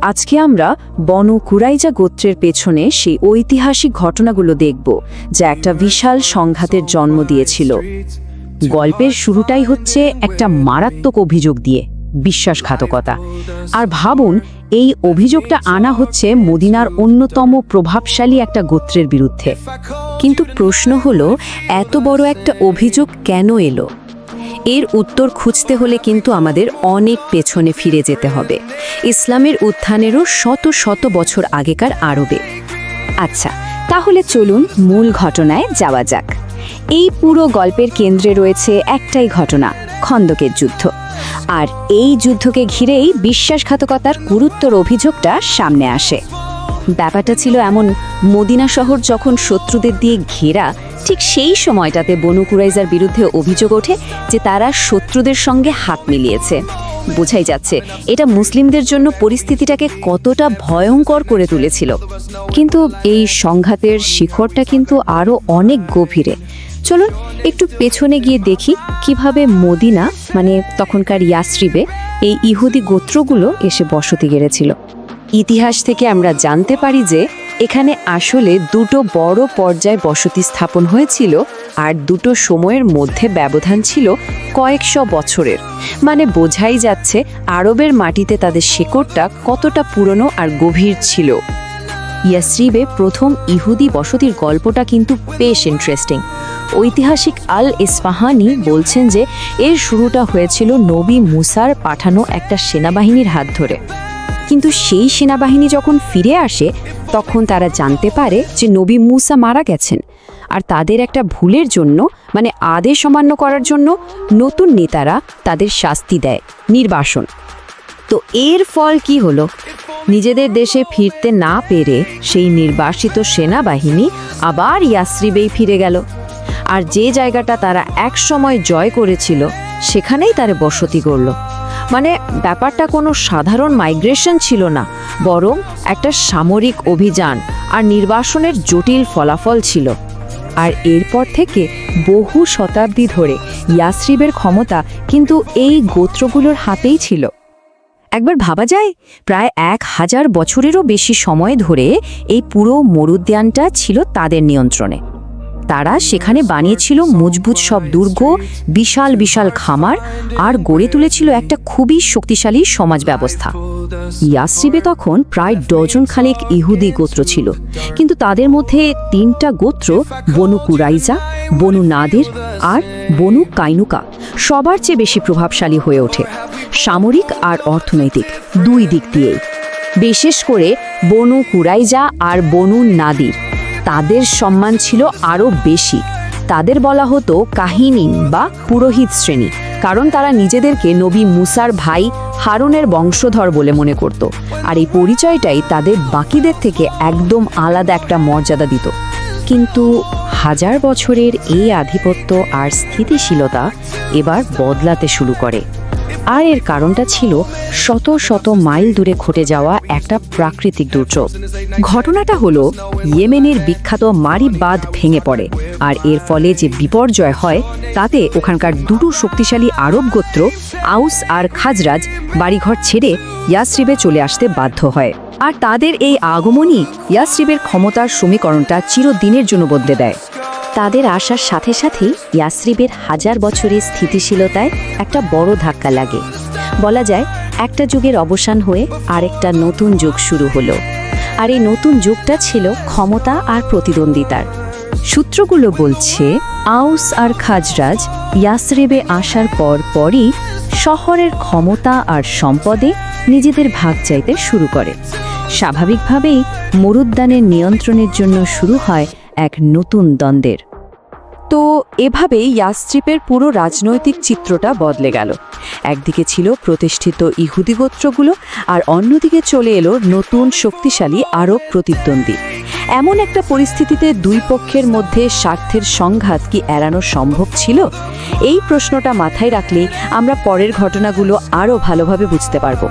আজকে আমরা বনু কুরাইজা গোত্রের পেছনে সেই ঐতিহাসিক ঘটনাগুলো দেখব যা একটা বিশাল সংঘাতের জন্ম দিয়েছিল। গল্পের শুরুটাই হচ্ছে একটা মারাত্মক অভিযোগ দিয়ে, বিশ্বাসঘাতকতা। আর ভাবুন, এই অভিযোগটা আনা হচ্ছে মদিনার অন্যতম প্রভাবশালী একটা গোত্রের বিরুদ্ধে। কিন্তু প্রশ্ন হলো, এত বড় একটা অভিযোগ কেন এলো? এর উত্তর খুঁজতে হলে কিন্তু আমাদের অনেক পেছনে ফিরে যেতে হবে, ইসলামের উত্থানেরও শত শত বছর আগেকার আরবে। আচ্ছা, তাহলে চলুন মূল ঘটনায় যাওয়া যাক। এই পুরো গল্পের কেন্দ্রে রয়েছে একটাই ঘটনা, খন্দকের যুদ্ধ। আর এই যুদ্ধকে ঘিরেই বিশ্বাসঘাতকতার গুরুত্বর অভিযোগটা সামনে আসে। ব্যাপারটা ছিল এমন, মদিনা শহর যখন শত্রুদের দিয়ে ঘেরা, ঠিক সেই সময়টাতে বনু কুরাইজার বিরুদ্ধে অভিযোগ ওঠে যে তারা শত্রুদের সঙ্গে হাত মিলিয়েছে। বোঝাই যাচ্ছে এটা মুসলিমদের জন্য পরিস্থিতিটাকে কতটা ভয়ঙ্কর করে তুলেছিল। কিন্তু এই সংঘাতের শিখরটা কিন্তু আরও অনেক গভীরে। চলুন একটু পেছনে গিয়ে দেখি কিভাবে মদিনা, মানে তখনকার ইয়াসরিবে, এই ইহুদি গোত্রগুলো এসে বসতি গেড়েছিল। ইতিহাস থেকে আমরা জানতে পারি যে এখানে আসলে দুটো বড় পর্যায়ে বসতি স্থাপন হয়েছিল, আর দুটো সময়ের মধ্যে ব্যবধান ছিল কয়েকশো বছরের। মানে বোঝাই যাচ্ছে আরবের মাটিতে তাদের শেকড়টা কতটা পুরনো আর গভীর ছিল। ইয়াসরিবে প্রথম ইহুদি বসতির গল্পটা কিন্তু বেশ ইন্টারেস্টিং। ঐতিহাসিক আল ইসফাহানি বলছেন যে এর শুরুটা হয়েছিল নবী মুসার পাঠানো একটা সেনাবাহিনীর হাত ধরে। কিন্তু সেই সেনাবাহিনী যখন ফিরে আসে, তখন তারা জানতে পারে যে নবী মুসা মারা গেছেন। আর তাদের একটা ভুলের জন্য, মানে আদেশ অমান্য করার জন্য, নতুন নেতারা তাদের শাস্তি দেয়, নির্বাসন। তো এর ফল কি হলো? নিজেদের দেশে ফিরতে না পেরে সেই নির্বাসিত সেনাবাহিনী আবার ইয়াসরিবেই ফিরে গেল। আর যে জায়গাটা তারা একসময় জয় করেছিল, সেখানেই তারা বসতি গড়ল। মানে ব্যাপারটা কোনো সাধারণ মাইগ্রেশন ছিল না, বরং একটা সামরিক অভিযান আর নির্বাসনের জটিল ফলাফল ছিল। আর এরপর থেকে বহু শতাব্দী ধরে ইয়াসরিবের ক্ষমতা কিন্তু এই গোত্রগুলোর হাতেই ছিল। একবার ভাবা যায়, প্রায় 1000 বছরেরও বেশি সময় ধরে এই পুরো মরুদ্যানটা ছিল তাদের নিয়ন্ত্রণে। তারা সেখানে বানিয়েছিল মজবুত সব দুর্গ, বিশাল বিশাল খামার, আর গড়ে তুলেছিল একটা খুবই শক্তিশালী সমাজ ব্যবস্থা। ইয়াসরিবে তখন প্রায় ডজন খানেক ইহুদি গোত্র ছিল, কিন্তু তাদের মধ্যে 3টা গোত্র, বনু কুরাইজা, বনু নাদির আর বনু কাইনুকা, সবার চেয়ে বেশি প্রভাবশালী হয়ে ওঠে, সামরিক আর অর্থনৈতিক দুই দিক দিয়েই। বিশেষ করে বনু কুরাইজা আর বনু নাদির, তাদের সম্মান ছিল আরও বেশি। তাদের বলা হতো কাহিনী বা পুরোহিত শ্রেণী, কারণ তারা নিজেদেরকে নবী মুসার ভাই হারুনের বংশধর বলে মনে করত। আর এই পরিচয়টাই তাদের বাকিদের থেকে একদম আলাদা একটা মর্যাদা দিত। কিন্তু 1000 বছরের এই আধিপত্য আর স্থিতিশীলতা এবার বদলাতে শুরু করে। আর এর কারণটা ছিল শত শত মাইল দূরে ঘটে যাওয়া একটা প্রাকৃতিক দুর্যোগ। ঘটনাটা হলো, ইয়েমেনের বিখ্যাত মারিব বাঁধ ভেঙে পড়ে। আর এর ফলে যে বিপর্যয় হয়, তাতে ওখানকার দুটো শক্তিশালী আরব গোত্র, আউস আর খাজরাজ, বাড়িঘর ছেড়ে ইয়াসরিবে চলে আসতে বাধ্য হয়। আর তাদের এই আগমনই ইয়াসরিবের ক্ষমতার সমীকরণটা চিরদিনের জন্য বদলে দেয়। তাদের আসার সাথে সাথেই ইয়াসরিবের 1000 বছরের স্থিতিশীলতায় একটা বড় ধাক্কা লাগে। বলা যায় একটা যুগের অবসান হয়ে আরেকটা নতুন যুগ শুরু হলো। আর এই নতুন যুগটা ছিল ক্ষমতা আর প্রতিদ্বন্দ্বিতার। সূত্রগুলো বলছে আউস আর খাজরাজ ইয়াসরিবে আসার পরই শহরের ক্ষমতা আর সম্পদে নিজেদের ভাগ চাইতে শুরু করে। স্বাভাবিকভাবেই মরুদ্যানের নিয়ন্ত্রণের জন্য শুরু হয় এক নতুন দ্বন্দ্বের। তো এভাবেই ইয়াসরিবের পুরো রাজনৈতিক চিত্রটা বদলে গেল। একদিকে ছিল প্রতিষ্ঠিত ইহুদি গোত্রগুলো, আর অন্যদিকে চলে এলো নতুন শক্তিশালী আরব প্রতিদ্বন্দ্বী। এমন একটা পরিস্থিতিতে দুই পক্ষের মধ্যে স্বার্থের সংঘাত কি এড়ানো সম্ভব ছিল? এই প্রশ্নটা মাথায় রাখলেই আমরা পরের ঘটনাগুলো আরও ভালোভাবে বুঝতে পারব।